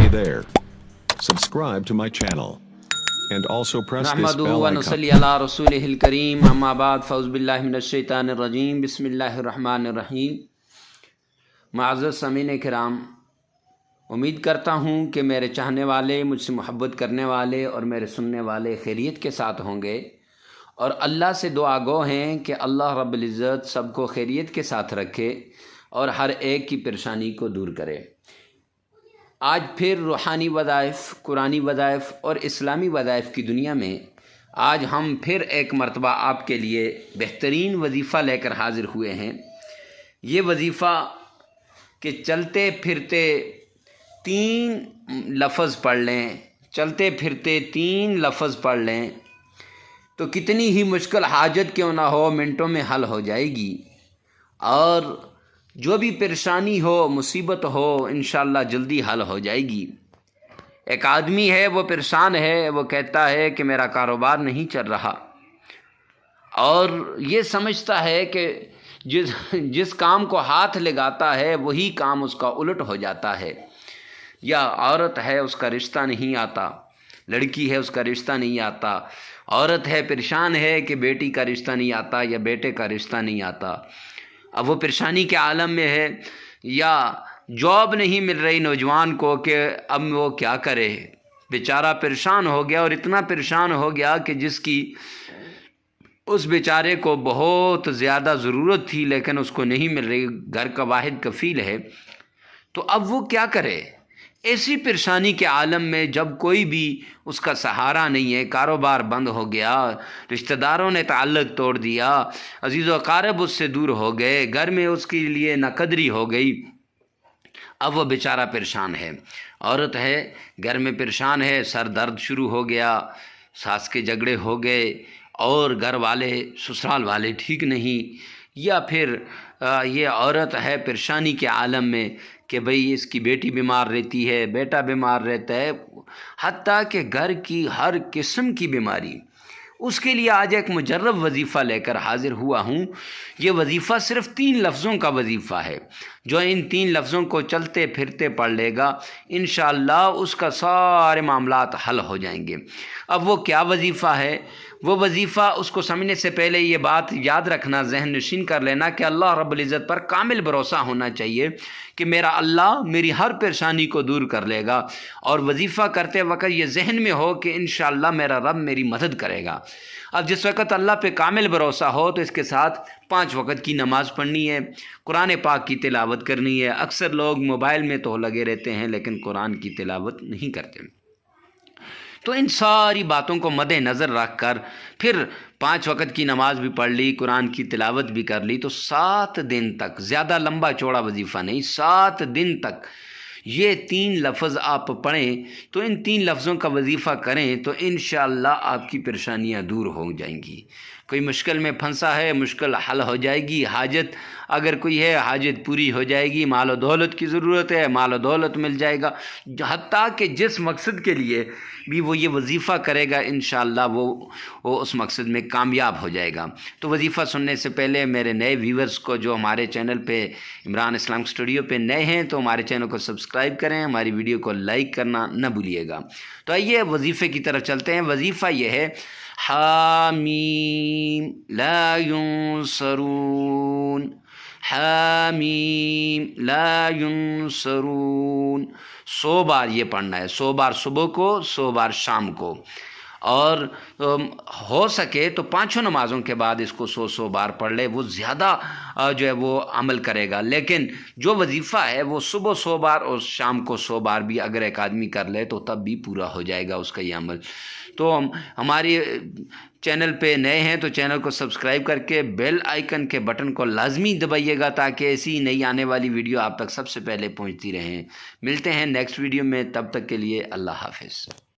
Hey there. Subscribe to my channel. And also press this نحمدہ bell و icon. نصلی علی رسولہ الکریم اما بعد فاعوذ باللہ من الشیطان الرجیم بسم اللہ الرحمن الرحیم۔ معزز سامعین کرام، امید کرتا ہوں کہ میرے چاہنے والے، مجھ سے محبت کرنے والے اور میرے سننے والے خیریت کے ساتھ ہوں گے، اور اللہ سے دعا گو ہیں کہ اللہ رب العزت سب کو خیریت کے ساتھ رکھے اور ہر ایک کی پریشانی کو دور کرے۔ آج پھر روحانی وظائف، قرآنی وظائف اور اسلامی وظائف کی دنیا میں آج ہم پھر ایک مرتبہ آپ کے لیے بہترین وظیفہ لے کر حاضر ہوئے ہیں۔ یہ وظیفہ کہ چلتے پھرتے 3 لفظ پڑھ لیں، چلتے پھرتے 3 لفظ پڑھ لیں تو کتنی ہی مشکل حاجت کیوں نہ ہو منٹوں میں حل ہو جائے گی، اور جو بھی پریشانی ہو، مصیبت ہو، انشاءاللہ جلدی حل ہو جائے گی۔ ایک آدمی ہے، وہ پریشان ہے، وہ کہتا ہے کہ میرا کاروبار نہیں چل رہا، اور یہ سمجھتا ہے کہ جس کام کو ہاتھ لگاتا ہے وہی کام اس کا الٹ ہو جاتا ہے۔ یا عورت ہے، اس کا رشتہ نہیں آتا، لڑکی ہے، اس کا رشتہ نہیں آتا، عورت ہے پریشان ہے کہ بیٹی کا رشتہ نہیں آتا یا بیٹے کا رشتہ نہیں آتا۔ اب وہ پریشانی کے عالم میں ہے، یا جاب نہیں مل رہی نوجوان کو کہ اب وہ کیا کرے، بیچارہ پریشان ہو گیا، اور اتنا پریشان ہو گیا کہ جس کی اس بیچارے کو بہت زیادہ ضرورت تھی لیکن اس کو نہیں مل رہی، گھر کا واحد کفیل ہے، تو اب وہ کیا کرے؟ ایسی پریشانی کے عالم میں جب کوئی بھی اس کا سہارا نہیں ہے، کاروبار بند ہو گیا، رشتہ داروں نے تعلق توڑ دیا، عزیز و اقارب اس سے دور ہو گئے، گھر میں اس کے لیے ناقدری ہو گئی، اب وہ بیچارہ پریشان ہے۔ عورت ہے، گھر میں پریشان ہے، سر درد شروع ہو گیا، ساس کے جھگڑے ہو گئے، اور گھر والے، سسرال والے ٹھیک نہیں، یا پھر یہ عورت ہے پریشانی کے عالم میں کہ بھئی اس کی بیٹی بیمار رہتی ہے، بیٹا بیمار رہتا ہے، حتیٰ کہ گھر کی ہر قسم کی بیماری۔ اس کے لیے آج ایک مجرب وظیفہ لے کر حاضر ہوا ہوں۔ یہ وظیفہ صرف 3 لفظوں کا وظیفہ ہے، جو ان 3 لفظوں کو چلتے پھرتے پڑھ لے گا انشاءاللہ اس کا سارے معاملات حل ہو جائیں گے۔ اب وہ کیا وظیفہ ہے؟ وہ وظیفہ، اس کو سمجھنے سے پہلے یہ بات یاد رکھنا، ذہن نشین کر لینا کہ اللہ رب العزت پر کامل بھروسہ ہونا چاہیے کہ میرا اللہ میری ہر پریشانی کو دور کر لے گا، اور وظیفہ کرتے وقت یہ ذہن میں ہو کہ انشاءاللہ میرا رب میری مدد کرے گا۔ اب جس وقت اللہ پہ کامل بھروسہ ہو تو اس کے ساتھ 5 وقت کی نماز پڑھنی ہے، قرآن پاک کی تلاوت کرنی ہے۔ اکثر لوگ موبائل میں تو لگے رہتے ہیں لیکن قرآن کی تلاوت نہیں کرتے، تو ان ساری باتوں کو مد نظر رکھ کر پھر 5 وقت کی نماز بھی پڑھ لی، قرآن کی تلاوت بھی کر لی، تو 7 دن تک، زیادہ لمبا چوڑا وظیفہ نہیں، 7 دن تک یہ 3 لفظ آپ پڑھیں، تو ان 3 لفظوں کا وظیفہ کریں تو انشاءاللہ آپ کی پریشانیاں دور ہو جائیں گی۔ کوئی مشکل میں پھنسا ہے، مشکل حل ہو جائے گی، حاجت اگر کوئی ہے حاجت پوری ہو جائے گی، مال و دولت کی ضرورت ہے مال و دولت مل جائے گا، حتیٰ کہ جس مقصد کے لیے بھی وہ یہ وظیفہ کرے گا انشاءاللہ وہ اس مقصد میں کامیاب ہو جائے گا۔ تو وظیفہ سننے سے پہلے میرے نئے ویورز کو جو ہمارے چینل پہ عمران اسلامک اسٹوڈیو پہ نئے ہیں تو ہمارے چینل کو سبسکرائب کریں، ہماری ویڈیو کو لائک کرنا نہ بھولیے گا۔ تو آئیے وظیفے کی طرف چلتے ہیں۔ وظیفہ یہ ہے: حامیم لا ینصرون، حامیم لا ینصرون، 100 بار یہ پڑھنا ہے، 100 بار صبح کو، 100 بار شام کو، اور ہو سکے تو 5 نمازوں کے بعد اس کو 100 بار پڑھ لے، وہ زیادہ جو ہے وہ عمل کرے گا۔ لیکن جو وظیفہ ہے وہ صبح 100 بار اور شام کو 100 بار بھی اگر ایک آدمی کر لے تو تب بھی پورا ہو جائے گا اس کا یہ عمل۔ تو ہماری چینل پہ نئے ہیں تو چینل کو سبسکرائب کر کے بیل آئیکن کے بٹن کو لازمی دبائیے گا تاکہ ایسی نئی آنے والی ویڈیو آپ تک سب سے پہلے پہنچتی رہیں۔ ملتے ہیں نیکسٹ ویڈیو میں، تب تک کے لیے اللہ حافظ۔